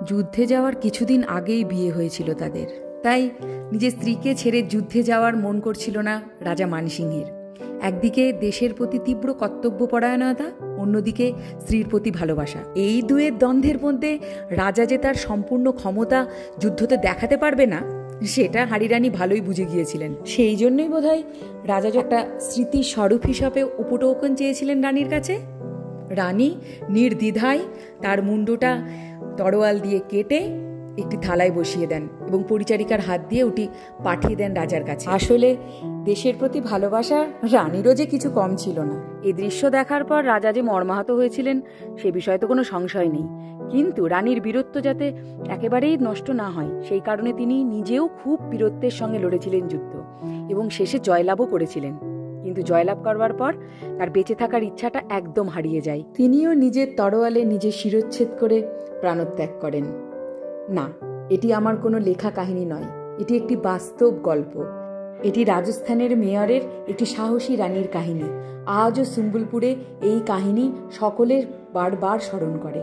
যুদ্ধে যাওয়ার কিছুদিন আগেই বিয়ে হয়েছিল তাদের, তাই নিজের স্ত্রীকে ছেড়ে যুদ্ধে যাওয়ার মন করছিল না রাজা মানসিংহের। একদিকে দেশের প্রতি তীব্র কর্তব্যপরায়ণতা, অন্যদিকে স্ত্রীর প্রতি ভালোবাসা। এই দুয়ের দ্বন্দ্বের মধ্যে রাজা যে তার সম্পূর্ণ ক্ষমতা যুদ্ধতে দেখাতে পারবে না, সেটা হাঁড়িরানী ভালোই বুঝে গিয়েছিলেন। সেই জন্যই বোধহয় রাজা একটা স্মৃতি স্বরূপ হিসাবে উপটোকন চেয়েছিলেন রানীর কাছে। রানী নির্দ্বিধায় তার মুন্ডটা তরোয়াল দিয়ে কেটে একটি থালায় বসিয়ে দেন এবং পরিচারিকার হাত দিয়ে ওটি পাঠিয়ে দেন রাজার কাছে। আসলে দেশের প্রতি ভালোবাসা রানীরও যে কিছু কম ছিল না। এই দৃশ্য দেখার পর রাজা যে মর্মাহত হয়েছিলেন সে বিষয়ে তো কোনো সংশয় নেই, কিন্তু রানীর বীরত্ব যাতে একেবারেই নষ্ট না হয় সেই কারণে তিনি নিজেও খুব বীরত্বের সঙ্গে লড়েছিলেন যুদ্ধ এবং শেষে জয়লাভও করেছিলেন। কিন্তু জয়লাভ করবার পর তার বেঁচে থাকার ইচ্ছাটা একদম হারিয়ে যায়। তিনিও নিজের তরোয়ালে নিজের শিরচ্ছেদ করে প্রাণত্যাগ করেন। না, এটি আমার কোনো লেখা কাহিনী নয়, এটি একটি বাস্তব গল্প। এটি রাজস্থানের মেয়রের একটি সাহসী রানীর কাহিনী। আজও সুম্বলপুরে এই কাহিনী সকলের বারবার স্মরণ করে।